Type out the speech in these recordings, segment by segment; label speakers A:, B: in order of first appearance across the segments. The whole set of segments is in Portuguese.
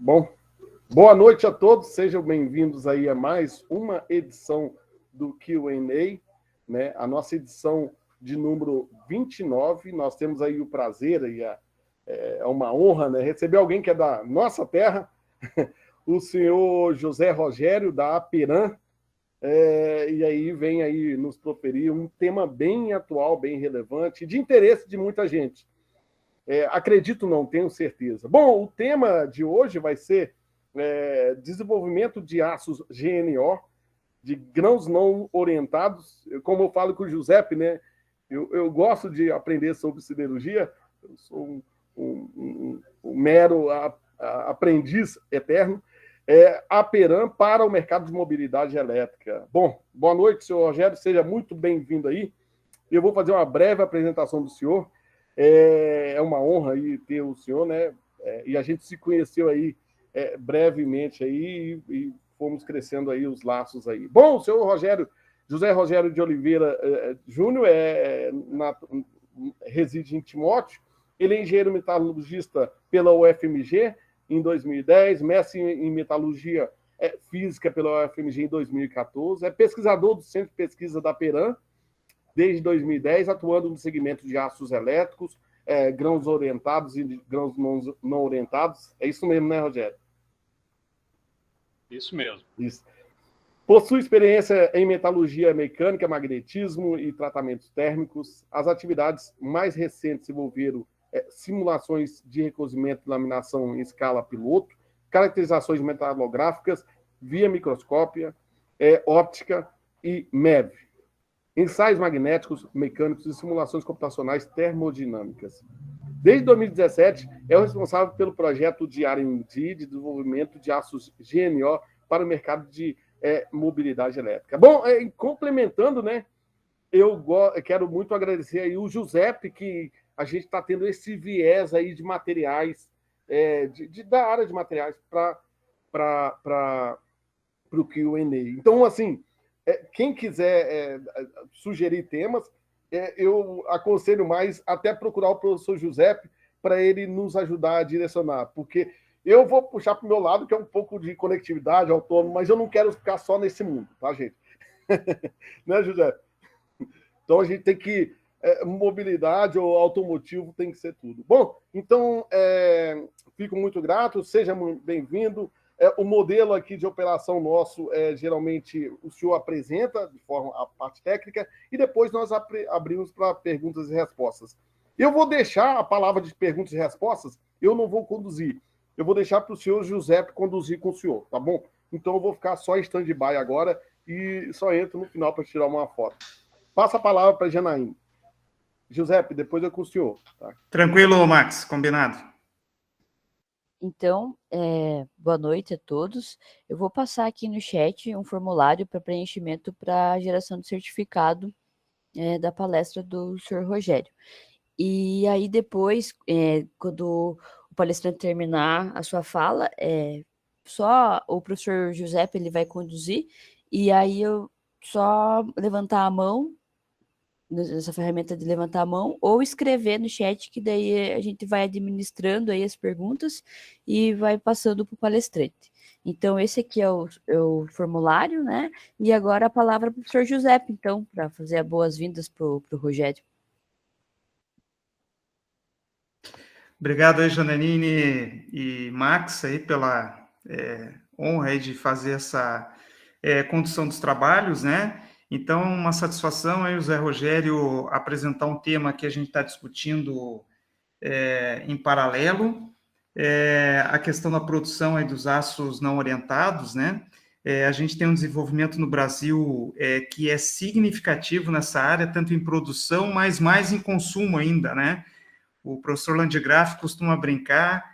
A: Bom, boa noite a todos, sejam bem-vindos aí a mais uma edição do Q&A, né? A nossa edição de número 29. Nós temos aí o prazer e é uma honra, né, receber alguém que é da nossa terra, o senhor José Rogério, da Aperam, e aí vem aí nos proferir um tema bem atual, bem relevante, de interesse de muita gente. Acredito não, tenho certeza. Bom, o tema de hoje vai ser desenvolvimento de aços GNO, de grãos não orientados. Como eu falo com o Giuseppe, né, eu gosto de aprender sobre siderurgia, eu sou um mero aprendiz eterno. Aperam para o mercado de mobilidade elétrica. Bom, boa noite, senhor Rogério, seja muito bem-vindo aí. Eu vou fazer uma breve apresentação do senhor. É uma honra aí ter o senhor, né? E a gente se conheceu aí brevemente aí e fomos crescendo aí os laços aí. Bom, o senhor Rogério, José Rogério de Oliveira Júnior, reside em Timóteo. Ele é engenheiro metalurgista pela UFMG em 2010, mestre em metalurgia física pela UFMG em 2014, é pesquisador do Centro de Pesquisa da Aperam desde 2010, atuando no segmento de aços elétricos, grãos orientados e grãos não orientados. É isso mesmo, né, Rogério?
B: Isso mesmo.
A: Isso. Possui experiência em metalurgia mecânica, magnetismo e tratamentos térmicos. As atividades mais recentes envolveram simulações de recozimento e laminação em escala piloto, caracterizações metalográficas via microscópia, óptica e MEV, ensaios magnéticos, mecânicos e simulações computacionais termodinâmicas. Desde 2017, é o responsável pelo projeto de R&D de desenvolvimento de aços GNO para o mercado de mobilidade elétrica. Bom, complementando, né, eu quero muito agradecer aí o Giuseppe, que a gente está tendo esse viés aí de materiais, da área de materiais para o Q&A. Então, assim, quem quiser sugerir temas, eu aconselho mais até procurar o professor Giuseppe para ele nos ajudar a direcionar, porque eu vou puxar para o meu lado, que é um pouco de conectividade, autônomo, mas eu não quero ficar só nesse mundo, tá, gente? Né, Giuseppe? Então, a gente tem que... mobilidade ou automotivo tem que ser tudo. Bom, então, fico muito grato, seja bem-vindo. O modelo aqui de operação nosso, geralmente, o senhor apresenta de forma a parte técnica e depois nós abrimos para perguntas e respostas. Eu vou deixar a palavra de perguntas e respostas, eu não vou conduzir. Eu vou deixar para o senhor Giuseppe conduzir com o senhor, tá bom? Então, eu vou ficar só em stand-by agora e só entro no final para tirar uma foto. Passa a palavra para a Janaína. Giuseppe, depois é com o senhor. Tá?
C: Tranquilo, Max, combinado.
D: Então, boa noite a todos. Eu vou passar aqui no chat um formulário para preenchimento para geração de certificado da palestra do senhor Rogério. E aí depois, quando o palestrante terminar a sua fala, só o professor Giuseppe ele vai conduzir, e aí eu só levantar a mão, nessa ferramenta de levantar a mão, ou escrever no chat, que daí a gente vai administrando aí as perguntas e vai passando para o palestrante. Então, esse aqui é o formulário, né? E agora a palavra para o professor Giuseppe, então, para fazer as boas-vindas para o Rogério.
C: Obrigado aí, Janaíne e Max, aí pela honra aí de fazer essa condução dos trabalhos, né? Então, uma satisfação aí o Zé Rogério apresentar um tema que a gente está discutindo em paralelo, a questão da produção aí dos aços não orientados, né? A gente tem um desenvolvimento no Brasil que é significativo nessa área, tanto em produção, mas mais em consumo ainda, né? O professor Landgraf costuma brincar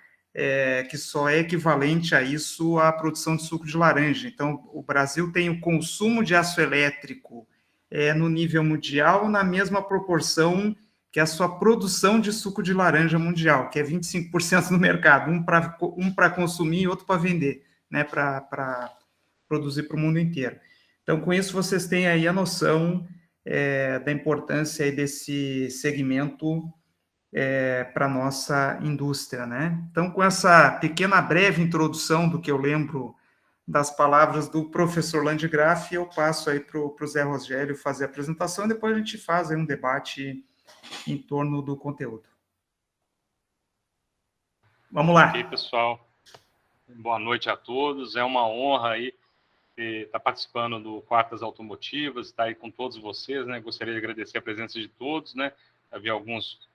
C: que só é equivalente a isso a produção de suco de laranja. Então, o Brasil tem o consumo de aço elétrico no nível mundial na mesma proporção que a sua produção de suco de laranja mundial, que é 25% no mercado, um para consumir e outro para vender, né, para produzir para o mundo inteiro. Então, com isso, vocês têm aí a noção da importância aí desse segmento para a nossa indústria, né? Então, com essa pequena breve introdução do que eu lembro das palavras do professor Landgraf, eu passo aí para o Zé Rogério fazer a apresentação e depois a gente faz aí um debate em torno do conteúdo. Vamos lá.
B: Ok, pessoal. Boa noite a todos. É uma honra aí estar participando do Quartas Automotivas, estar aí com todos vocês, né? Gostaria de agradecer a presença de todos, né? Havia alguns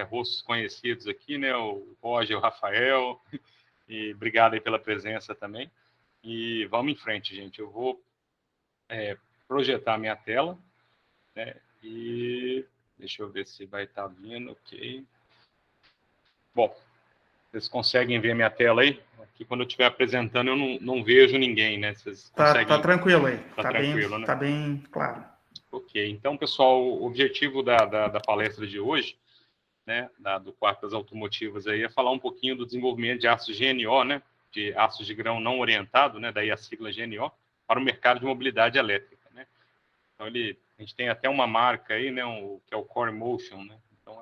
B: rostos conhecidos aqui, né? O Roger, o Rafael, e obrigado aí pela presença também. E vamos em frente, gente. Eu vou projetar minha tela, né? E deixa eu ver se vai estar vindo, ok. Bom, vocês conseguem ver minha tela aí? Aqui, quando eu estiver apresentando, eu não vejo ninguém, né? Vocês conseguem...
C: Tá tranquilo aí.
B: Tá tranquilo, né?
C: Tá bem claro.
B: Ok. Então, pessoal, o objetivo da palestra de hoje, né, do Quartas Automotivas aí, é falar um pouquinho do desenvolvimento de aço GNO, né? De aço de grão não orientado, né? Daí a sigla GNO, para o mercado de mobilidade elétrica, né? Então, a gente tem até uma marca aí, né? Que é o Core Motion, né? Então,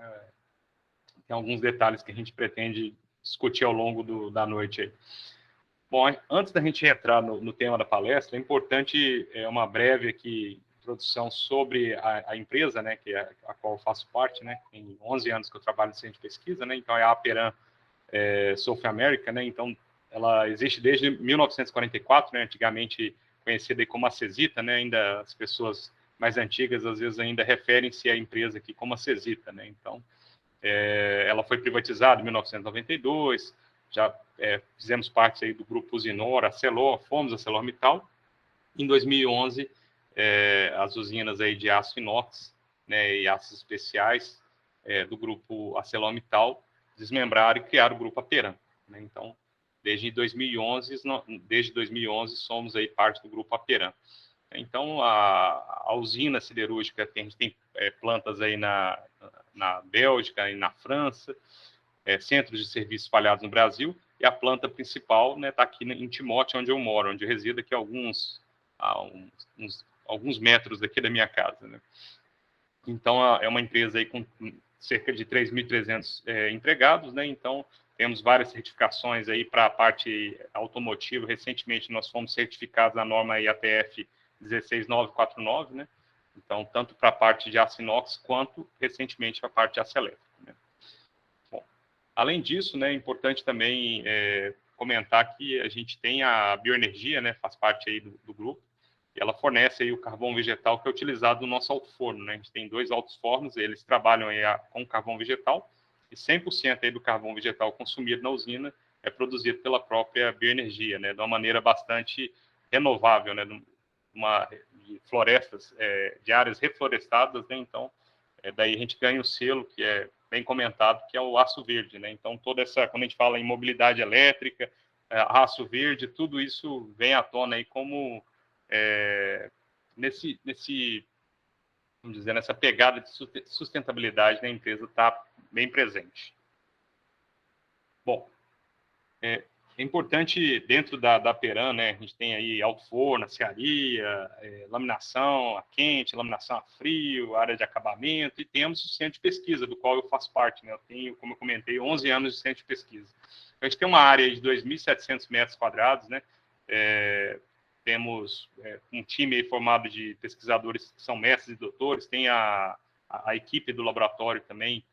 B: tem alguns detalhes que a gente pretende discutir ao longo da noite aí. Bom, antes da gente entrar no tema da palestra, é importante uma breve aqui introdução sobre a empresa, né, que é a qual eu faço parte, né, tem 11 anos que eu trabalho no centro de pesquisa, né, então é a Aperam South America, né, então ela existe desde 1944, né, antigamente conhecida como a Cesita, né, ainda as pessoas mais antigas às vezes ainda referem-se à empresa aqui como a Cesita, né, então ela foi privatizada em 1992, já fizemos parte aí do grupo Usinor, fomos a ArcelorMittal. Em 2011, as usinas aí de aço inox, né, e aços especiais do grupo ArcelorMittal desmembraram e criaram o grupo Aperam, né? Então, desde 2011 somos aí parte do grupo Aperam. Então, a usina siderúrgica, a gente tem plantas aí na Bélgica e na França, centros de serviço espalhados no Brasil, e a planta principal está aqui em Timóteo, onde eu moro, onde eu resido aqui alguns metros daqui da minha casa, né? Então, é uma empresa aí com cerca de 3.300 empregados, né? Então, temos várias certificações aí para a parte automotiva. Recentemente, nós fomos certificados na norma IATF 16949, né? Então, tanto para a parte de aço inox, quanto, recentemente, para a parte de aço elétrico, né? Bom, além disso, né, é importante também comentar que a gente tem a bioenergia, né? Faz parte aí do grupo. E ela fornece aí o carvão vegetal que é utilizado no nosso alto-forno, né? A gente tem 2 altos-fornos, eles trabalham aí com carvão vegetal, e 100% aí do carvão vegetal consumido na usina é produzido pela própria bioenergia, né? De uma maneira bastante renovável, né? De florestas, de áreas reflorestadas, né? Então, daí a gente ganha o selo, que é bem comentado, que é o aço verde, né? Então, quando a gente fala em mobilidade elétrica, aço verde, tudo isso vem à tona aí como vamos dizer, nessa pegada de sustentabilidade, né, a empresa está bem presente. Bom, é importante dentro da Aperam, né, a gente tem aí alto forno, aciaria, laminação a quente, laminação a frio, área de acabamento, e temos o centro de pesquisa, do qual eu faço parte, né, eu tenho, como eu comentei, 11 anos de centro de pesquisa. A gente tem uma área de 2.700 metros quadrados, né, temos um time aí formado de pesquisadores que são mestres e doutores, tem a equipe do laboratório também,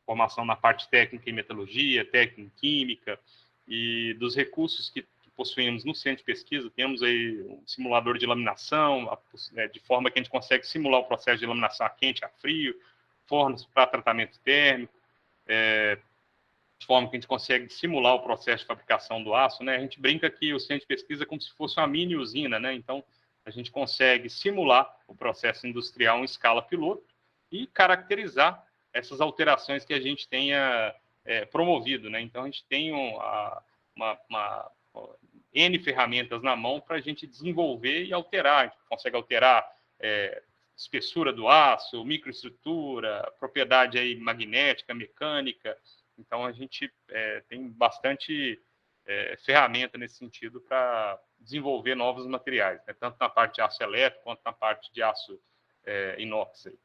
B: formação na parte técnica em metalurgia, técnica em química, e dos recursos que possuímos no centro de pesquisa, temos aí um simulador de laminação, de forma que a gente consegue simular o processo de laminação a quente, a frio, fornos para tratamento térmico, de forma que a gente consegue simular o processo de fabricação do aço, né? A gente brinca que o centro de pesquisa é como se fosse uma mini usina, né? Então, a gente consegue simular o processo industrial em escala piloto e caracterizar essas alterações que a gente tenha promovido, né? Então, a gente tem N ferramentas na mão para a gente desenvolver e alterar. A gente consegue alterar espessura do aço, microestrutura, propriedade aí magnética, mecânica. Então, a gente tem bastante ferramenta nesse sentido para desenvolver novos materiais, né? Tanto na parte de aço elétrico quanto na parte de aço inox. Aí.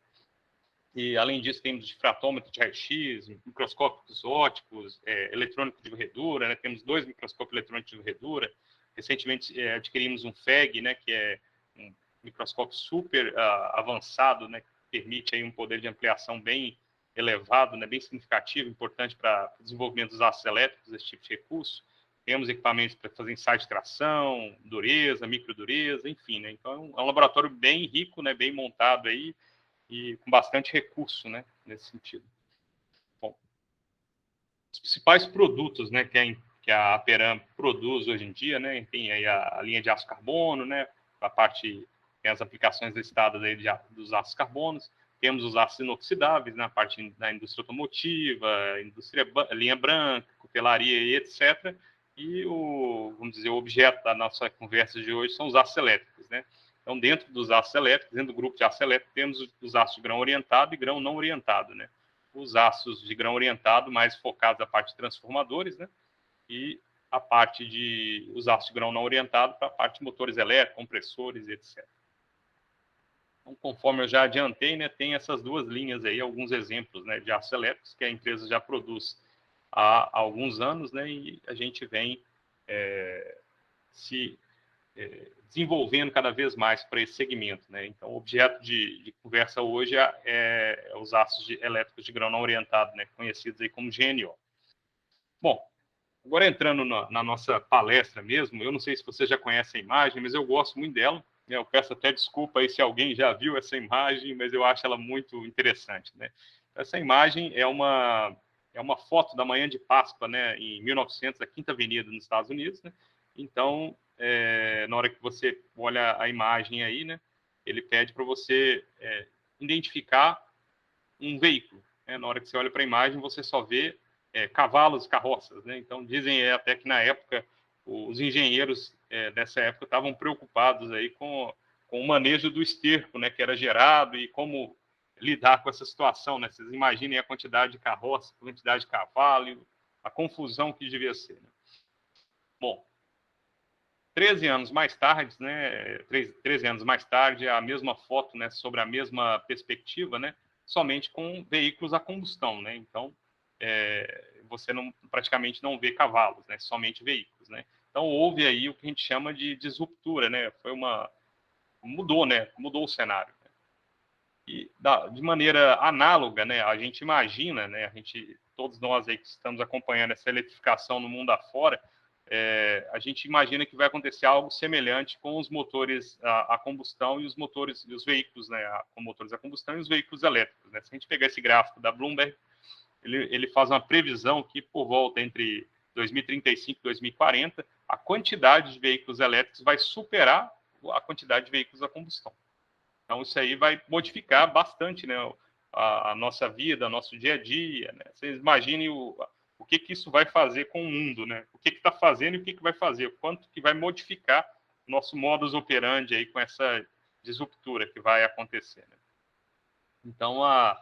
B: E, além disso, temos difratômetro de raio-x, microscópios ópticos, eletrônico de varredura, né? Temos 2 microscópios eletrônicos de varredura. Recentemente, adquirimos um FEG, né? Que é um microscópio super avançado, né? Que permite aí um poder de ampliação bem elevado, né? Bem significativo, importante para o desenvolvimento dos ácidos elétricos, esse tipo de recurso. Temos equipamentos para fazer ensaio de tração, dureza, microdureza, enfim, né? Então, é um laboratório bem rico, né? Bem montado aí, e com bastante recurso, né, nesse sentido. Bom, os principais produtos, né, que a Aperam produz hoje em dia, né, tem aí a linha de ácido carbono, né, a parte, tem as aplicações listadas aí dos ácidos carbonos, temos os ácidos inoxidáveis, na parte da indústria automotiva, linha branca, cutelaria e etc. E vamos dizer, o objeto da nossa conversa de hoje são os ácidos elétricos, né. Então, dentro dos ácidos elétricos, dentro do grupo de ácido elétrico, temos os ácidos de grão orientado e grão não orientado, né? Os ácidos de grão orientado mais focados na parte de transformadores, né? E a parte os ácidos de grão não orientado para a parte de motores elétricos, compressores, etc. Então, conforme eu já adiantei, né, tem essas 2 linhas aí, alguns exemplos, né, de ácidos elétricos que a empresa já produz há alguns anos, né? E a gente vem desenvolvendo cada vez mais para esse segmento, né? Então, o objeto de conversa hoje é os ácidos elétricos de grão não orientado, né? Conhecidos aí como GNO. Bom, agora entrando na nossa palestra mesmo, eu não sei se você já conhece a imagem, mas eu gosto muito dela. Eu peço até desculpa aí se alguém já viu essa imagem, mas eu acho ela muito interessante, né? Essa imagem é uma foto da manhã de Páscoa, né? Em 1900, a Quinta Avenida nos Estados Unidos, né? Então, na hora que você olha a imagem aí, né, ele pede para você identificar um veículo, né? Na hora que você olha para a imagem, você só vê cavalos e carroças, né? Então, dizem até que na época, os engenheiros dessa época estavam preocupados aí com o manejo do esterco, né, que era gerado e como lidar com essa situação, né? Vocês imaginem a quantidade de carroça, a quantidade de cavalo, a confusão que devia ser, né? Bom, 13 anos mais tarde, né, 13 anos mais tarde, a mesma foto, né, sobre a mesma perspectiva, né, somente com veículos a combustão, né? Então, você praticamente não vê cavalos, né, somente veículos, né? Então, houve aí o que a gente chama de disruptura, né? Mudou, né? Mudou o cenário. Né? E de maneira análoga, né, a gente imagina, né, todos nós aí que estamos acompanhando essa eletrificação no mundo afora, a gente imagina que vai acontecer algo semelhante com os motores a combustão e os veículos, né, com motores a combustão e os veículos elétricos. Né? Se a gente pegar esse gráfico da Bloomberg, ele faz uma previsão que por volta entre 2035 e 2040, a quantidade de veículos elétricos vai superar a quantidade de veículos a combustão. Então, isso aí vai modificar bastante, né, a nossa vida, nosso dia a dia. Né? Vocês imaginem o que isso vai fazer com o mundo, né? O que está fazendo e o que vai fazer, o quanto que vai modificar o nosso modus operandi aí com essa disruptura que vai acontecer. Né? Então, a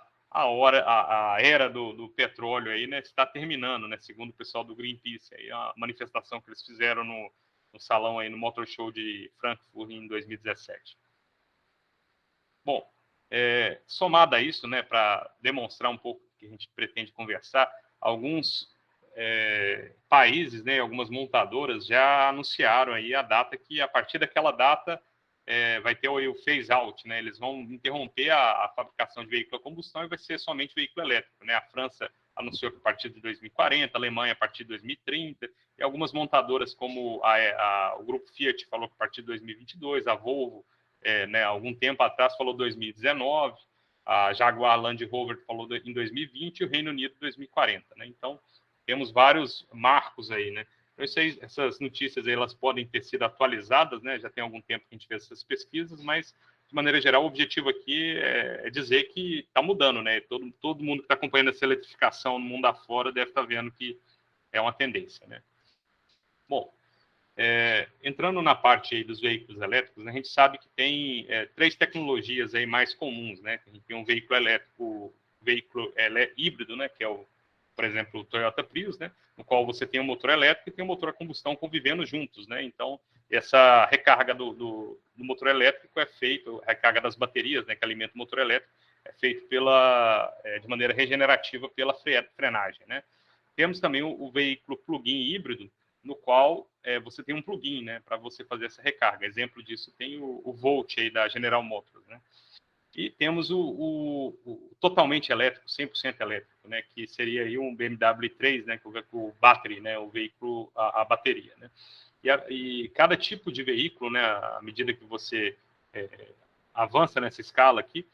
B: era do petróleo aí, né, está terminando, né? Segundo o pessoal do Greenpeace, aí, a manifestação que eles fizeram no salão aí, no Motor Show de Frankfurt em 2017. Bom, somado a isso, né, para demonstrar um pouco que a gente pretende conversar, alguns países, né, algumas montadoras já anunciaram aí a data que, a partir daquela data, vai ter o phase-out, né, eles vão interromper a fabricação de veículo a combustão e vai ser somente veículo elétrico. Né, a França anunciou que a partir de 2040, a Alemanha a partir de 2030, e algumas montadoras como o grupo Fiat falou que a partir de 2022, a Volvo, né, algum tempo atrás falou 2019, a Jaguar Land Rover falou em 2020 e o Reino Unido 2040. Né? Então, temos vários marcos aí, né? Então, essas notícias aí, elas podem ter sido atualizadas, né? Já tem algum tempo que a gente fez essas pesquisas, mas, de maneira geral, o objetivo aqui é dizer que está mudando, né? Todo mundo que está acompanhando essa eletrificação no mundo afora deve estar vendo que é uma tendência, né? Bom, entrando na parte aí dos veículos elétricos, né, a gente sabe que tem 3 tecnologias aí mais comuns, né? A gente tem um veículo elétrico, híbrido, né? Que é por exemplo, o Toyota Prius, né? No qual você tem um motor elétrico e tem um motor a combustão convivendo juntos, né? Então, essa recarga do motor elétrico é feita, a recarga das baterias, né? Que alimenta o motor elétrico, é feito de maneira regenerativa pela frenagem, né? Temos também o veículo plug-in híbrido, no qual você tem um plug-in, né, para você fazer essa recarga. Exemplo disso tem o Volt aí da General Motors, né? E temos o totalmente elétrico, 100% elétrico, né, que seria aí um BMW i3, né, com o battery, né, o veículo, a bateria, né? E cada tipo de veículo, né, à medida que você avança nessa escala aqui,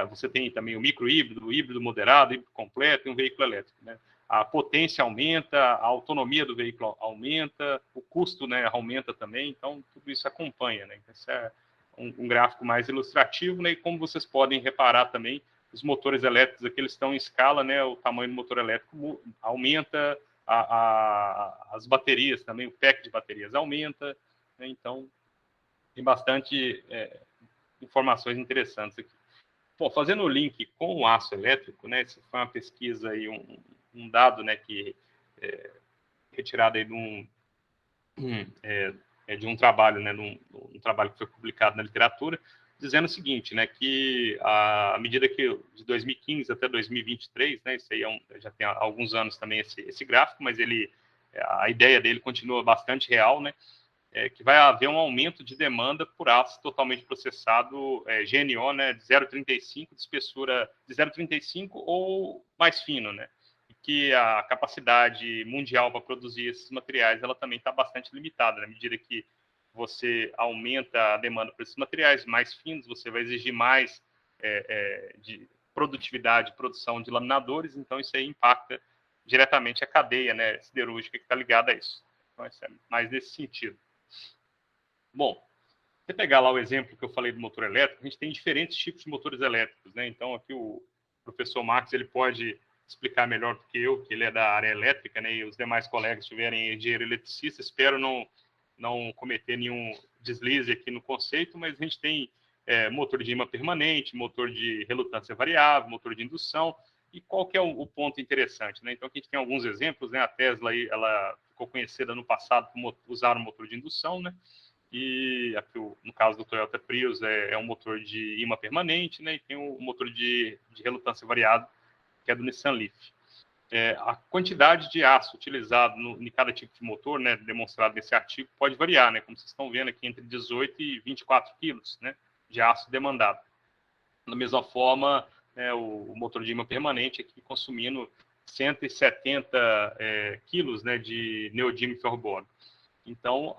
B: você tem também o micro-híbrido, o híbrido moderado, o híbrido completo e um veículo elétrico, né? A potência aumenta, a autonomia do veículo aumenta, o custo, né, aumenta também, então tudo isso acompanha, né? Esse é um gráfico mais ilustrativo, né? E como vocês podem reparar também, os motores elétricos aqui eles estão em escala, né? O tamanho do motor elétrico aumenta, as baterias também, o pack de baterias aumenta, né? Então tem bastante informações interessantes aqui. Bom, fazendo o link com o aço elétrico, né? Essa foi uma pesquisa aí, um dado, né, que retirado aí de um trabalho, né, um trabalho que foi publicado na literatura, dizendo o seguinte, né, que à medida que de 2015 até 2023, né, isso aí já tem alguns anos também esse gráfico, mas a ideia dele continua bastante real, né, que vai haver um aumento de demanda por aço totalmente processado GNO, né, de 0,35 de espessura de 0,35 ou mais fino, né, e que a capacidade mundial para produzir esses materiais ela também está bastante limitada, na medida que você aumenta a demanda por esses materiais mais finos, você vai exigir mais de produtividade, produção de laminadores, então isso aí impacta diretamente a cadeia, né, siderúrgica que está ligada a isso. Então, isso é mais nesse sentido. Bom, se você pegar lá o exemplo que eu falei do motor elétrico, a gente tem diferentes tipos de motores elétricos, né? Então, aqui o professor Marcos, ele pode explicar melhor do que eu, que ele é da área elétrica, né? E os demais colegas tiverem engenheiro eletricista, espero não cometer nenhum deslize aqui no conceito, mas a gente tem motor de ímã permanente, motor de relutância variável, motor de indução, e qual que é o ponto interessante, né? Então, aqui a gente tem alguns exemplos, né? A Tesla, aí, ela ficou conhecida no passado por usar um motor de indução, né? E aqui, no caso do Toyota Prius, é um motor de ímã permanente, né? E tem o motor de relutância variável, que é do Nissan Leaf. A quantidade de aço utilizado em cada tipo de motor, né, demonstrado nesse artigo, pode variar, né? Como vocês estão vendo aqui, entre 18 e 24 quilos, né, de aço demandado. Da mesma forma, né, o motor de ímã permanente aqui consumindo 170 quilos, né, de neodímio e ferro-boron. Então,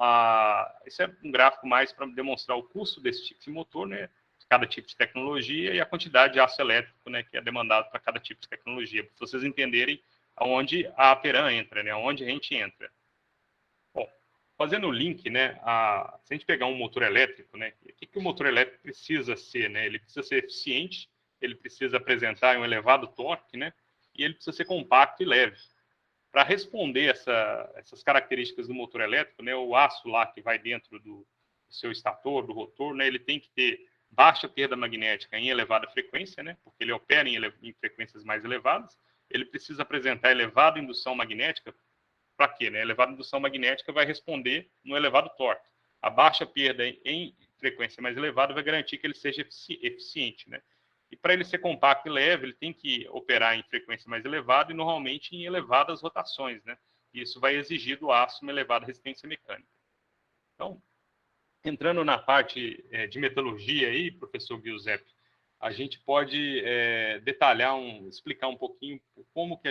B: esse é um gráfico mais para demonstrar o custo desse tipo de motor, né, de cada tipo de tecnologia e a quantidade de aço elétrico, né, que é demandado para cada tipo de tecnologia, para vocês entenderem aonde a Aperam entra, né, aonde a gente entra. Bom, fazendo o link, né, se a gente pegar um motor elétrico, né, o que o motor elétrico precisa ser, né? Ele precisa ser eficiente, ele precisa apresentar um elevado torque, né, e ele precisa ser compacto e leve. Para responder essas características do motor elétrico, né, o aço lá que vai dentro do seu estator, do rotor, né, ele tem que ter baixa perda magnética em elevada frequência, né, porque ele opera em frequências mais elevadas. Ele precisa apresentar elevada indução magnética. Para quê? Né? Elevada indução magnética vai responder no elevado torque. A baixa perda em frequência mais elevada vai garantir que ele seja eficiente, né? E para ele ser compacto e leve, ele tem que operar em frequência mais elevada e normalmente em elevadas rotações, né? E isso vai exigir do aço uma elevada resistência mecânica. Então, entrando na parte de metalurgia aí, professor Giuseppe, a gente pode explicar um pouquinho como que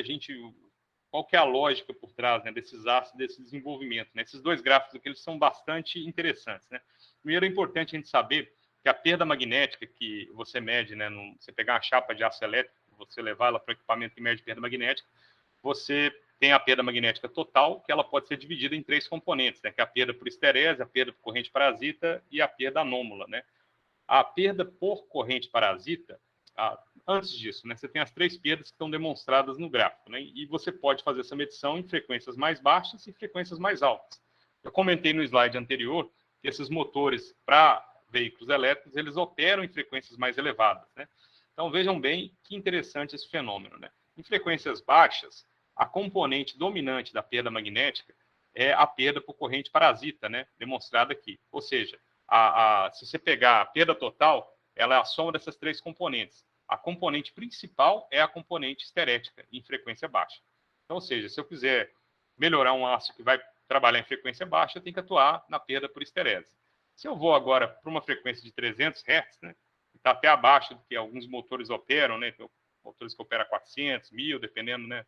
B: qual que é a lógica por trás, né, desses aços, desse desenvolvimento, né? Esses dois gráficos aqui, eles são bastante interessantes, né? Primeiro, é importante a gente saber que a perda magnética que você mede, né, você pegar uma chapa de aço elétrico, você levar ela para o equipamento que mede perda magnética, você tem a perda magnética total, que ela pode ser dividida em 3 componentes, né, que é a perda por esterese, a perda por corrente parasita e a perda anômala, né? A perda por corrente parasita, antes disso, né, você tem as 3 perdas que estão demonstradas no gráfico, né, e você pode fazer essa medição em frequências mais baixas e frequências mais altas. Eu comentei no slide anterior que esses motores para veículos elétricos, eles operam em frequências mais elevadas, né? Então, vejam bem que interessante esse fenômeno, né? Em frequências baixas, a componente dominante da perda magnética é a perda por corrente parasita, né? Demonstrada aqui. Ou seja, se você pegar a perda total, ela é a soma dessas 3 componentes. a componente principal é a componente esterética, em frequência baixa. Então, ou seja, se eu quiser melhorar um aço que vai trabalhar em frequência baixa, eu tenho que atuar na perda por esterese. Se eu vou agora para uma frequência de 300 Hz, né, que está até abaixo do que alguns motores operam, né, motores que operam 400, 1000, dependendo, né,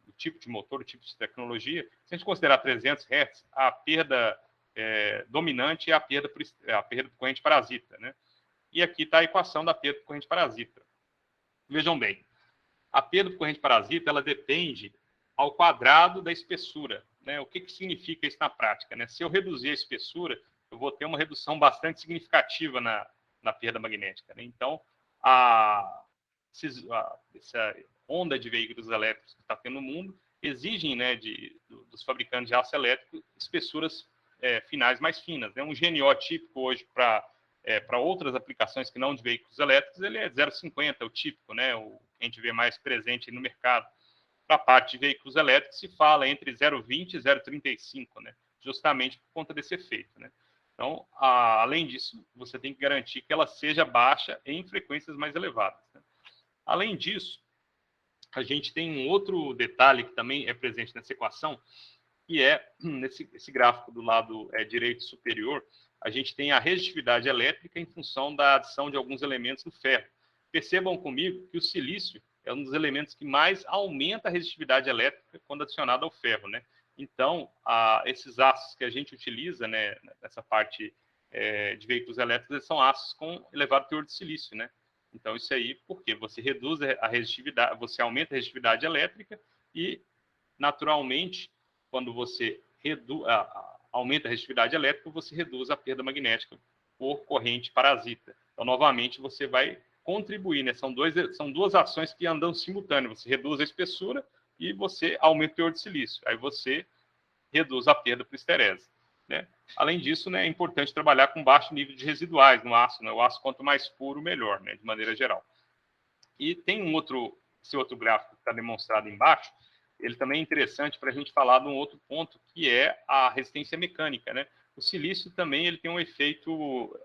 B: do tipo de motor, do tipo de tecnologia, se a gente considerar 300 Hz, a perda dominante é a perda por corrente parasita, né? E aqui está a equação da perda por corrente parasita. Vejam bem, a perda por corrente parasita ela depende ao quadrado da espessura, né? O que significa isso na prática, né? Se eu reduzir a espessura, eu vou ter uma redução bastante significativa na perda magnética, né? Então, essa onda de veículos elétricos que está tendo no mundo exigem, né, dos fabricantes de aço elétrico espessuras finais mais finas, né? Um GNO típico hoje para outras aplicações que não de veículos elétricos, ele é 0,50, o típico, né? O que a gente vê mais presente no mercado. Para a parte de veículos elétricos, se fala entre 0,20 e 0,35, né? Justamente por conta desse efeito, né? Então, além disso, você tem que garantir que ela seja baixa em frequências mais elevadas, né? Além disso, a gente tem um outro detalhe que também é presente nessa equação, que é, nesse gráfico do lado direito superior, a gente tem a resistividade elétrica em função da adição de alguns elementos do ferro. Percebam comigo que o silício é um dos elementos que mais aumenta a resistividade elétrica quando adicionado ao ferro, né? Então, esses aços que a gente utiliza, né, nessa parte de veículos elétricos, eles são aços com elevado teor de silício, né? Então, isso aí, porque você reduz a resistividade, você aumenta a resistividade elétrica e, naturalmente, quando você aumenta a resistividade elétrica, você reduz a perda magnética por corrente parasita. Então, novamente, você vai contribuir, né? São duas ações que andam simultâneas. Você reduz a espessura e você aumenta o teor de silício. Aí você reduz a perda por esterese, né? Além disso, né, é importante trabalhar com baixo nível de residuais no aço, né? O aço, quanto mais puro, melhor, né, de maneira geral. E tem esse outro gráfico que está demonstrado embaixo, ele também é interessante para a gente falar de um outro ponto, que é a resistência mecânica, né? O silício também ele tem um efeito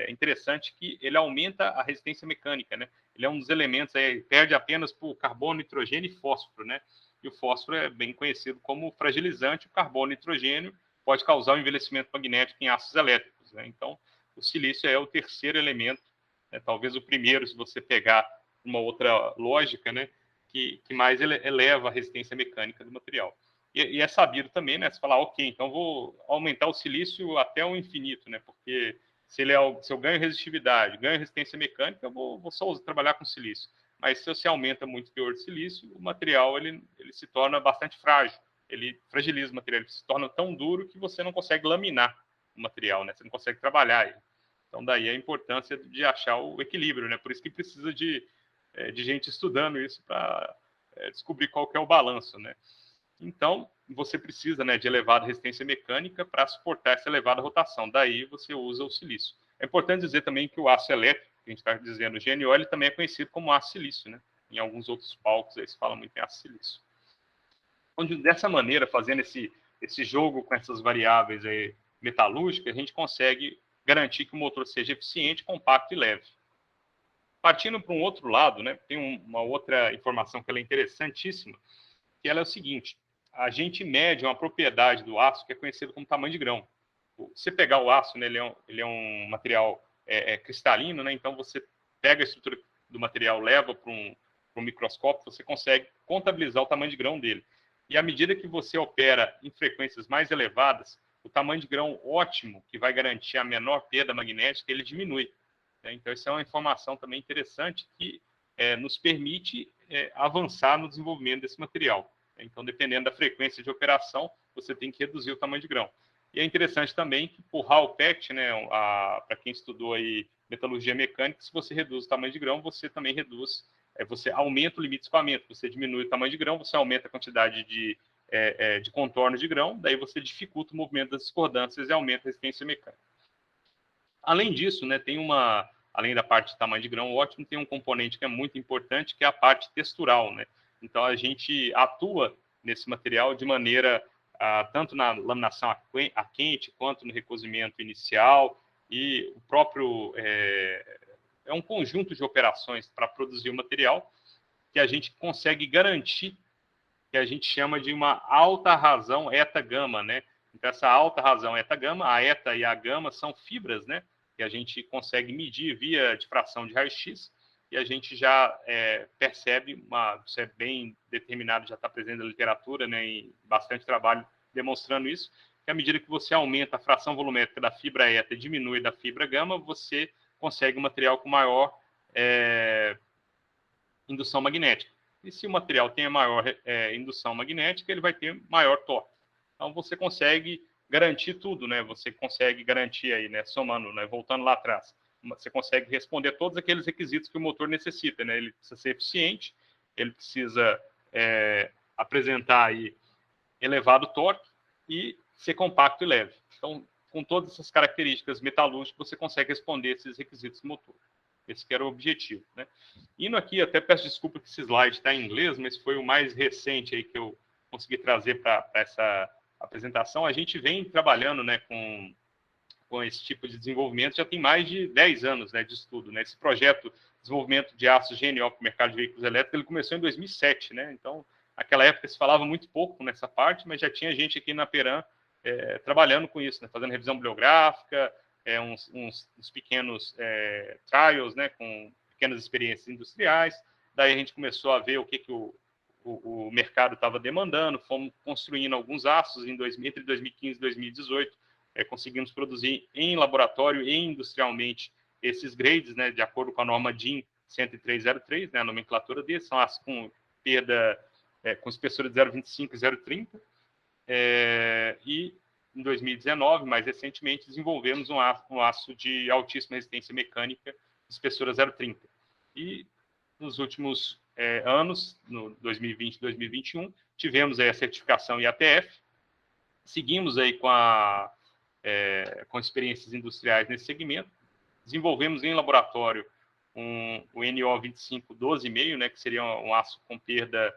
B: interessante, que ele aumenta a resistência mecânica, né? Ele é um dos elementos, perde apenas por carbono, nitrogênio e fósforo, né? E o fósforo é bem conhecido como fragilizante, o carbono e nitrogênio pode causar o envelhecimento magnético em aços elétricos, né? Então, o silício é o terceiro elemento, né? Talvez o primeiro, se você pegar uma outra lógica, né? Que mais eleva a resistência mecânica do material. E é sabido também, né? Você falar, ok, então vou aumentar o silício até o infinito, né? Porque se eu ganho resistividade, ganho resistência mecânica, eu vou só trabalhar com silício. Mas se você aumenta muito o teor de silício, o material ele se torna bastante frágil. Ele fragiliza o material, ele se torna tão duro que você não consegue laminar o material, né? Você não consegue trabalhar ele. Então, daí a importância de achar o equilíbrio, né? Por isso que precisa de gente estudando isso para descobrir qual que é o balanço, né? Então, você precisa, né, de elevada resistência mecânica para suportar essa elevada rotação. Daí você usa o silício. É importante dizer também que o aço elétrico, que a gente está dizendo, o GNO, ele também é conhecido como aço silício, né? Em alguns outros palcos aí se fala muito em aço silício. Onde, dessa maneira, fazendo esse jogo com essas variáveis aí metalúrgicas, a gente consegue garantir que o motor seja eficiente, compacto e leve. Partindo para um outro lado, né, tem uma outra informação que ela é interessantíssima, que ela é o seguinte: a gente mede uma propriedade do aço que é conhecido como tamanho de grão. Se você pegar o aço, né, ele é um material cristalino, né, então você pega a estrutura do material, leva para um microscópio, você consegue contabilizar o tamanho de grão dele. E à medida que você opera em frequências mais elevadas, o tamanho de grão ótimo, que vai garantir a menor perda magnética, ele diminui. Então, isso é uma informação também interessante que nos permite avançar no desenvolvimento desse material. Então, dependendo da frequência de operação, você tem que reduzir o tamanho de grão. E é interessante também que, por Hall Pett, né, para quem estudou aí metalurgia mecânica, se você reduz o tamanho de grão, você também reduz, você aumenta o limite de escoamento. Você diminui o tamanho de grão, você aumenta a quantidade de contorno de grão, daí você dificulta o movimento das discordâncias e aumenta a resistência mecânica. Além disso, né, além da parte de tamanho de grão ótimo, tem um componente que é muito importante, que é a parte textural, né? Então, a gente atua nesse material de maneira, tanto na laminação a quente, quanto no recozimento inicial, e o próprio um conjunto de operações para produzir o material que a gente consegue garantir, que a gente chama de uma alta razão eta-gama, né? Então, essa alta razão eta-gama, a eta e a gama são fibras, né? Que a gente consegue medir via difração de raio-x, e a gente já percebe, isso é bem determinado, já está presente na literatura, né? E bastante trabalho demonstrando isso, que à medida que você aumenta a fração volumétrica da fibra eta e diminui da fibra gama, você consegue um material com maior indução magnética. E se o material tem a maior indução magnética, ele vai ter maior torque. Então, você consegue garantir tudo, né? Você consegue garantir aí, né? Somando, né? Voltando lá atrás, você consegue responder todos aqueles requisitos que o motor necessita, né? Ele precisa ser eficiente, ele precisa apresentar aí elevado torque e ser compacto e leve. Então, com todas essas características metalúrgicas, você consegue responder esses requisitos do motor. Esse que era o objetivo, né? Indo aqui, até peço desculpa que esse slide está em inglês, mas foi o mais recente aí que eu consegui trazer para essa apresentação. A gente vem trabalhando, né, com esse tipo de desenvolvimento já tem mais de 10 anos, né, de estudo, né? Esse projeto de desenvolvimento de aço GNO para o mercado de veículos elétricos, ele começou em 2007, né? Então, naquela época se falava muito pouco nessa parte, mas já tinha gente aqui na Peram trabalhando com isso, né? Fazendo revisão bibliográfica, uns pequenos trials, né, com pequenas experiências industriais. Daí a gente começou a ver o que o mercado estava demandando, fomos construindo alguns aços entre 2015 e 2018, conseguimos produzir em laboratório e industrialmente esses grades, né, de acordo com a norma DIN 10303, né, a nomenclatura deles, são aços com perda, com espessura de 0,25 e 0,30, e em 2019, mais recentemente, desenvolvemos um aço de altíssima resistência mecânica, de espessura 0,30. E nos últimos anos, no 2020 e 2021, tivemos aí a certificação IATF, seguimos aí com experiências industriais nesse segmento, desenvolvemos em laboratório o NO 2512,5, né, que seria um aço com perda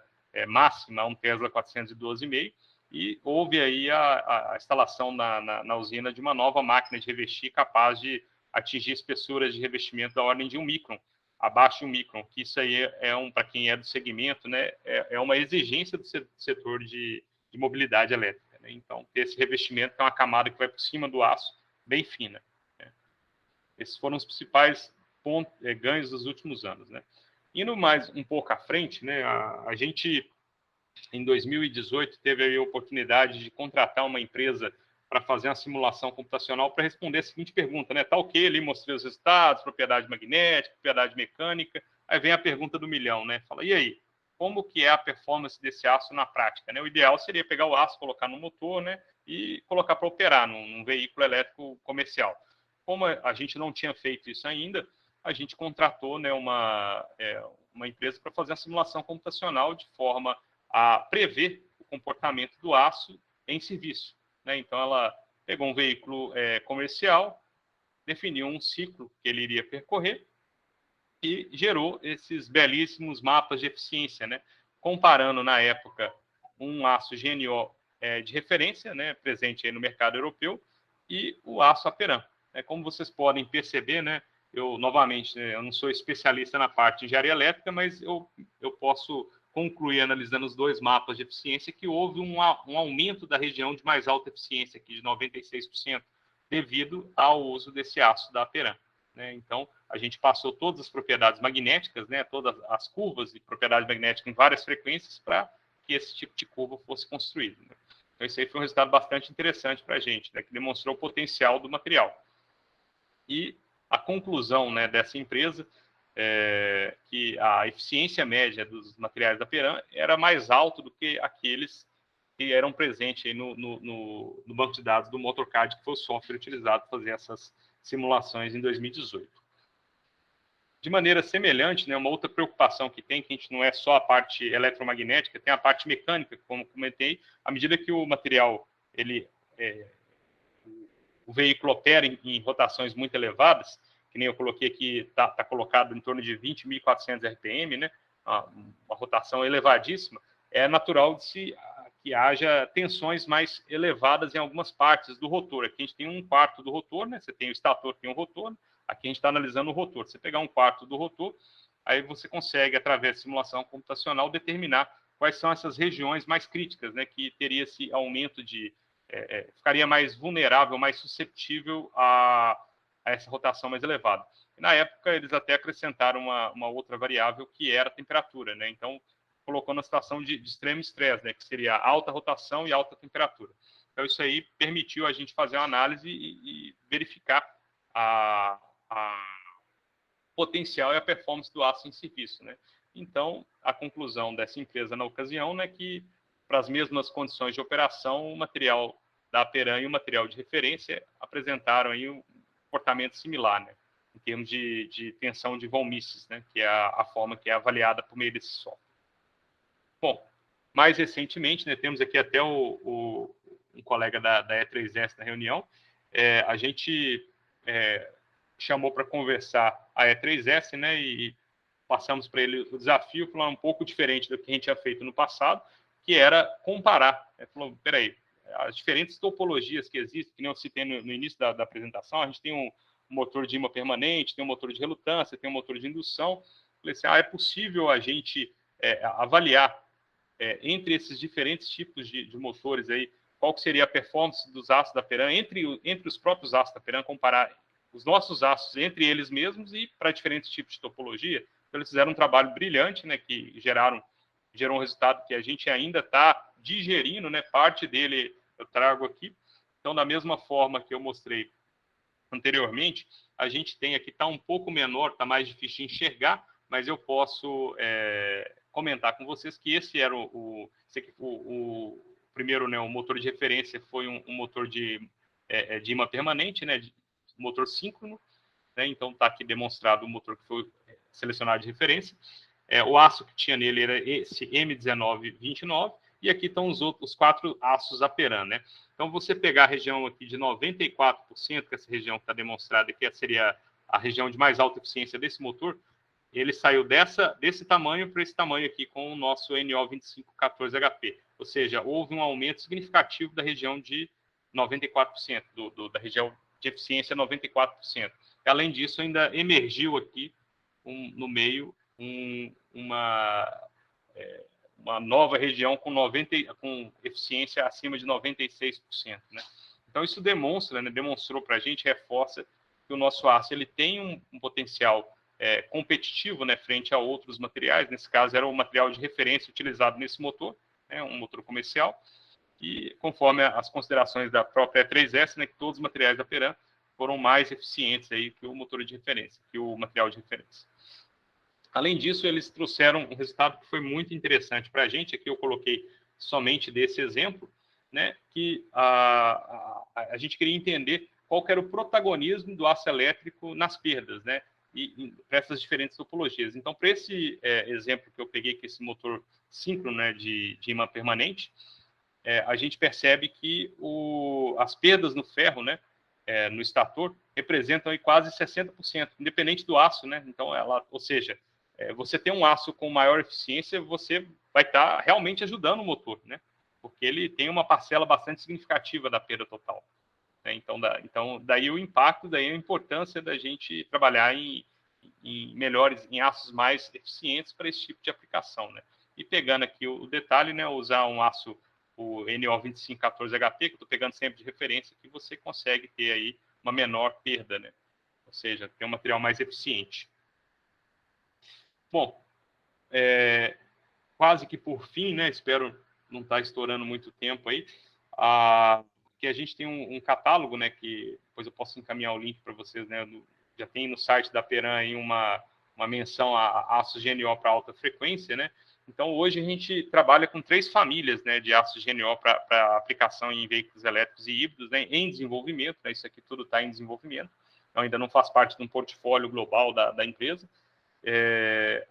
B: máxima, um Tesla 412,5, e houve aí a instalação na usina de uma nova máquina de revestir capaz de atingir espessuras de revestimento da ordem de 1 micron, abaixo de 1 micron, que isso aí para quem é do segmento, né, é uma exigência do setor de mobilidade elétrica, né? Então, ter esse revestimento, que é uma camada que vai por cima do aço, bem fina, né? Esses foram os principais ganhos dos últimos anos, né? Indo mais um pouco à frente, né, a gente, em 2018, teve aí a oportunidade de contratar uma empresa para fazer uma simulação computacional para responder a seguinte pergunta, né? Tá ok, ali mostrei os resultados, propriedade magnética, propriedade mecânica, aí vem a pergunta do milhão, né? Fala, e aí, como que é a performance desse aço na prática, né? O ideal seria pegar o aço, colocar no motor, né, e colocar para operar num veículo elétrico comercial. Como a gente não tinha feito isso ainda, a gente contratou, né, uma empresa para fazer a simulação computacional de forma a prever o comportamento do aço em serviço, né? Então, ela pegou um veículo comercial, definiu um ciclo que ele iria percorrer e gerou esses belíssimos mapas de eficiência, né? Comparando, na época, um aço GNO de referência, né, presente aí no mercado europeu, e o aço Aperam. Como vocês podem perceber, né, novamente, eu não sou especialista na parte de engenharia elétrica, mas eu posso concluir, analisando os dois mapas de eficiência, que houve um aumento da região de mais alta eficiência, aqui de 96%, devido ao uso desse aço da Aperam, né? Então, a gente passou todas as propriedades magnéticas, né, todas as curvas de propriedade magnética em várias frequências para que esse tipo de curva fosse construído, né? Então, isso aí foi um resultado bastante interessante para a gente, né, que demonstrou o potencial do material. E a conclusão, né, dessa empresa que a eficiência média dos materiais da Aperam era mais alta do que aqueles que eram presentes aí no banco de dados do Motorcad, que foi o software utilizado para fazer essas simulações em 2018. De maneira semelhante, né, uma outra preocupação que a gente não é só a parte eletromagnética, tem a parte mecânica, como comentei, à medida que o material, o veículo opera em rotações muito elevadas, que nem eu coloquei aqui, está colocado em torno de 20.400 RPM, né, uma rotação elevadíssima, é natural que haja tensões mais elevadas em algumas partes do rotor. Aqui a gente tem um quarto do rotor, né, você tem o estator, tem o rotor, Aqui a gente está analisando o rotor. Você pegar um quarto do rotor, aí você consegue, através de simulação computacional, determinar quais são essas regiões mais críticas, né, que teria esse aumento de... ficaria mais vulnerável, mais susceptível a essa rotação mais elevada. E, na época, eles até acrescentaram uma outra variável, que era a temperatura, né? Então, colocou na situação de extremo estresse, né, que seria alta rotação e alta temperatura. Então, isso aí permitiu a gente fazer uma análise e verificar a potencial e a performance do aço em serviço, né? Então, a conclusão dessa empresa na ocasião é que, para as mesmas condições de operação, o material da Aperam e o material de referência apresentaram aí um comportamento similar, né, em termos de tensão de von Mises, né, que é a forma que é avaliada por meio desse software. Bom, mais recentemente, né, temos aqui até um colega da E3S na reunião, a gente chamou para conversar a E3S, né, e passamos para ele o desafio, falando um pouco diferente do que a gente tinha feito no passado, que era comparar. Falou, peraí, as diferentes topologias que existem, que nem eu citei no início da apresentação, a gente tem um motor de imã permanente, tem um motor de relutância, tem um motor de indução. Falei assim, é possível a gente avaliar entre esses diferentes tipos de motores aí, qual que seria a performance dos aços da Aperam, entre os próprios aços da Aperam, comparar os nossos aços entre eles mesmos e para diferentes tipos de topologia. Então, eles fizeram um trabalho brilhante, né, que gerou um resultado que a gente ainda está digerindo, né, parte dele eu trago aqui. Então, da mesma forma que eu mostrei anteriormente, a gente tem aqui, está um pouco menor, está mais difícil de enxergar, mas eu posso comentar com vocês que esse era o primeiro, né, o motor de referência foi um motor de imã permanente, né, motor síncrono, né, então está aqui demonstrado o motor que foi selecionado de referência. O aço que tinha nele era esse M1929, e aqui estão os 4 aços Aperam, né? Então, você pegar a região aqui de 94%, que essa região que está demonstrada aqui seria a região de mais alta eficiência desse motor, ele saiu desse tamanho para esse tamanho aqui com o nosso NO2514HP. Ou seja, houve um aumento significativo da região de 94%, da região de eficiência 94%. Além disso, ainda emergiu aqui no meio uma nova região com eficiência acima de 96%, né? Então, isso demonstrou para a gente, reforça que o nosso aço ele tem um potencial competitivo, né, frente a outros materiais. Nesse caso, era o material de referência utilizado nesse motor, né, um motor comercial, e conforme as considerações da própria E3S, né, que todos os materiais da Aperam foram mais eficientes aí que o motor de referência, que o material de referência. Além disso, eles trouxeram um resultado que foi muito interessante para a gente. Aqui eu coloquei somente desse exemplo, né, que a gente queria entender qual que era o protagonismo do aço elétrico nas perdas, né, e para essas diferentes topologias. Então, para esse exemplo que eu peguei, que é esse motor síncrono, né, de imã permanente, a gente percebe que as perdas no ferro, né, no estator, representam aí quase 60%, independente do aço, né? Então, ou seja, você tem um aço com maior eficiência, você vai estar realmente ajudando o motor, né? Porque ele tem uma parcela bastante significativa da perda total, né? Então, daí o impacto, daí a importância da gente trabalhar em aços mais eficientes para esse tipo de aplicação, né? E pegando aqui o detalhe, né? Usar um aço, o NO2514HP, que eu estou pegando sempre de referência, que você consegue ter aí uma menor perda, né? Ou seja, ter um material mais eficiente. Bom, quase que por fim, né? Espero não estar estourando muito tempo aí. Que a gente tem um catálogo, né? Que depois eu posso encaminhar o link para vocês, né? Já tem no site da Aperam aí uma menção a aços GNO para alta frequência, né? Então, hoje a gente trabalha com 3 famílias, né, de aços GNO para aplicação em veículos elétricos e híbridos, né, em desenvolvimento, né? Isso aqui tudo está em desenvolvimento, então ainda não faz parte de um portfólio global da empresa.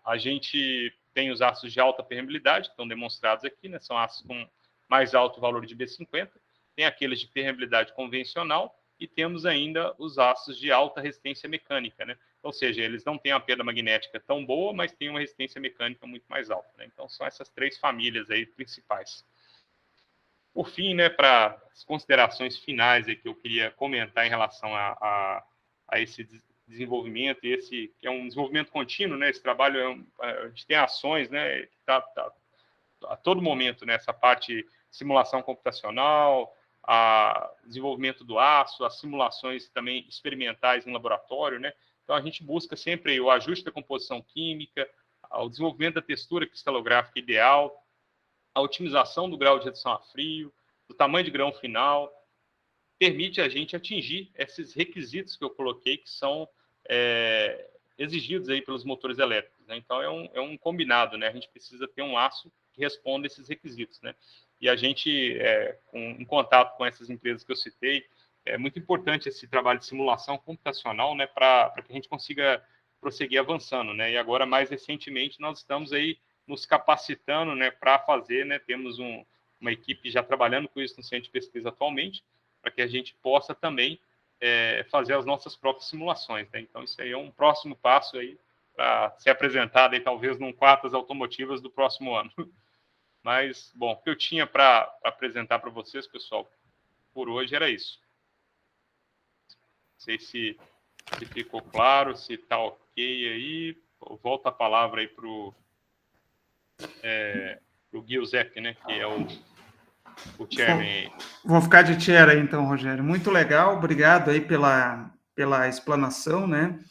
B: A gente tem os aços de alta permeabilidade, que estão demonstrados aqui, né? São aços com mais alto valor de B50, tem aqueles de permeabilidade convencional e temos ainda os aços de alta resistência mecânica, né? Ou seja, eles não têm uma perda magnética tão boa, mas têm uma resistência mecânica muito mais alta, né? Então, são essas 3 famílias aí principais. Por fim, né, para as considerações finais aí que eu queria comentar em relação a esse desenvolvimento, e esse que é um desenvolvimento contínuo, né? Esse trabalho, a gente tem ações, né? Tá a todo momento, né? Essa parte de simulação computacional, desenvolvimento do aço, as simulações também experimentais em laboratório, né? Então, a gente busca sempre o ajuste da composição química, o desenvolvimento da textura cristalográfica ideal, a otimização do grau de redução a frio, do tamanho de grão final, permite a gente atingir esses requisitos que eu coloquei, que são exigidos aí pelos motores elétricos, né? Então, é um combinado, né? A gente precisa ter um aço que responda a esses requisitos, né? E a gente, em contato com essas empresas que eu citei, é muito importante esse trabalho de simulação computacional, né, para que a gente consiga prosseguir avançando, né? E agora, mais recentemente, nós estamos aí nos capacitando, né, para fazer, né? Temos uma equipe já trabalhando com isso no centro de pesquisa atualmente, para que a gente possa também fazer as nossas próprias simulações, né? Então, isso aí é um próximo passo aí para ser apresentado aí, talvez, num Quartas Automotivas do próximo ano. Mas, bom, o que eu tinha para apresentar para vocês, pessoal, por hoje era isso. Não sei se ficou claro, se está ok aí. Volta a palavra aí para o Giuseppe, né, que é o chairman.
C: Vou ficar de chair aí, então, Rogério. Muito legal, obrigado aí pela explanação, né?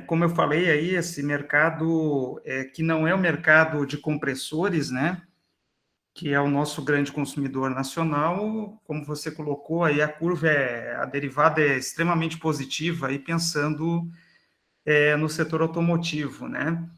C: Como eu falei aí, esse mercado que não é o mercado de compressores, né? Que é o nosso grande consumidor nacional, como você colocou, aí a derivada é extremamente positiva, aí pensando no setor automotivo, né?